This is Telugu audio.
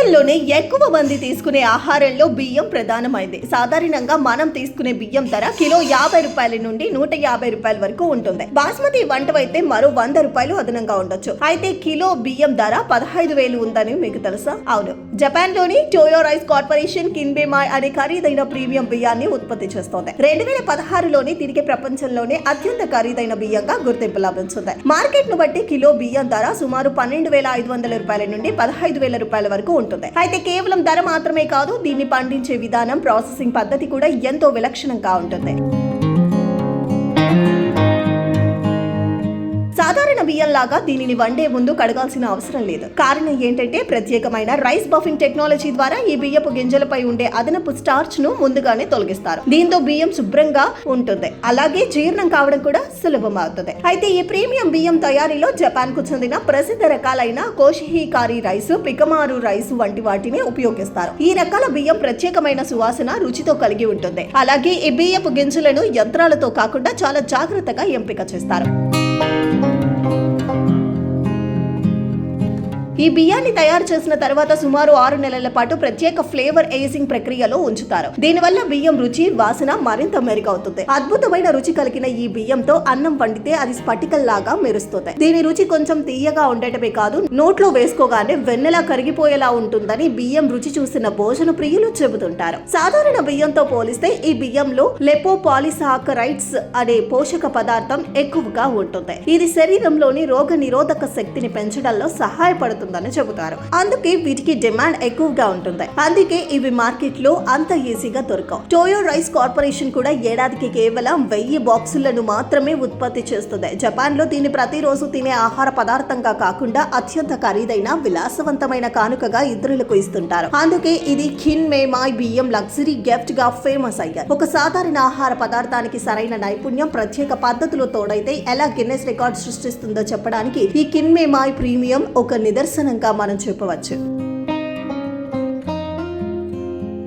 ప్రపంచంలోనే ఎక్కువ మంది తీసుకునే ఆహారంలో బియ్యం ప్రధానమైంది. సాధారణంగా మనం తీసుకునే బియ్యం ధర కిలో 50 రూపాయల నుండి 150 రూపాయల వరకు ఉంటుంది. బాస్మతి వంటవైతే మరో 100 రూపాయలు అదనంగా ఉండొచ్చు. అయితే కిలో బియ్యం ధర 15,000 ఉందని మీకు తెలుసా? అవును, జపాన్ లోని టోయో రైస్ కార్పొరేషన్ కిన్బేమాయ్ అనే ఖరీదైన ప్రీమియం బియ్యాన్ని ఉత్పత్తి చేస్తోంది. 2016లోనే దీనికి ప్రపంచంలోనే అత్యంత ఖరీదైన బియ్యంగా గుర్తింపు లభించింది. మార్కెట్ ను బట్టి కిలో బియ్యం ధర సుమారు 12,500 రూపాయల నుండి 15,000 రూపాయల వరకు ఉంటుంది. అయితే కేవలం ధర మాత్రమే కాదు, దీన్ని పండించే విధానం, ప్రాసెసింగ్ పద్ధతి కూడా ఎంతో విలక్షణంగా ఉంటుంది. సాధారణ బియ్యం లాగా దీనిని వండే ముందు కడగాల్సిన అవసరం లేదు. కారణం ఏంటంటే ప్రత్యేకమైన రైస్ బఫింగ్ టెక్నాలజీ ద్వారా ఈ బియ్యపు గింజలపై ఉండే అదనపు స్టార్చ్ ను ముందుగానే తొలగిస్తారు. దీంతో బియ్యం శుభ్రంగా ఉంటుంది, అలాగే జీర్ణం కావడం కూడా సులభం అవుతుంది. అయితే ఈ ప్రీమియం బియ్యం తయారీలో జపాన్ కు చెందిన ప్రసిద్ధ రకాలైన కోషిహికారి రైస్, పికమారు రైస్ వంటి వాటిని ఉపయోగిస్తారు. ఈ రకాల బియ్యం ప్రత్యేకమైన సువాసన, రుచితో కలిగి ఉంటుంది. అలాగే ఈ బియ్యపు గింజలను యంత్రాలతో కాకుండా చాలా జాగ్రత్తగా ఎంపిక చేస్తారు. ఈ బియ్యాన్ని తయారు చేసిన తర్వాత సుమారు 6 నెలల పాటు ప్రత్యేక ఫ్లేవర్ ఏజింగ్ ప్రక్రియలో ఉంచుతారు. దీనివల్ల బియ్యం రుచి, వాసన మరింత మెరుగవుతుంది. అద్భుతమైన రుచి కలిగిన ఈ బియ్యంతో అన్నం వండితే అది స్ఫటికల్లాగా మెరుస్తుంది. దీని రుచి కొంచెం తీయగా ఉండటమే కాదు, నోట్లో వేసుకోగానే వెన్నెలా కరిగిపోయేలా ఉంటుందని బియ్యం రుచి చూసిన భోజన ప్రియులు చెబుతుంటారు. సాధారణ బియ్యంతో పోలిస్తే ఈ బియ్యంలో లెపోపాలిసాకరైడ్స్ అనే పోషక పదార్థం ఎక్కువగా ఉంటుంది. ఇది శరీరంలోని రోగ నిరోధక శక్తిని పెంచడంలో సహాయపడుతుంది చెబుతారు. అందుకే వీటికి డిమాండ్ ఎక్కువగా ఉంటుంది. అందుకే ఇవి మార్కెట్ లో అంత ఈజీగా దొరకవు. టోయో రైస్ కార్పొరేషన్ కూడా ఏడాదికి కేవలం 1000 బాక్సులను మాత్రమే ఉత్పత్తి చేస్తుంది. జపాన్ లో దీన్ని ప్రతిరోజు తినే ఆహార పదార్థంగా కాకుండా అత్యంత ఖరీదైన, విలాసవంతమైన కానుకగా ఇతరులకు ఇస్తుంటారు. అందుకే ఇది కిన్బేమాయ్ బియ్యం లగ్జరీ గిఫ్ట్ గా ఫేమస్ అయ్యారు. ఒక సాధారణ ఆహార పదార్థానికి సరైన నైపుణ్యం, ప్రత్యేక పద్ధతులు తోడైతే ఎలా గిన్నెస్ రికార్డ్ సృష్టిస్తుందో చెప్పడానికి ఈ కిన్బేమాయ్ ప్రీమియం ఒక నిదర్శనంగా మనం చెప్పవచ్చు.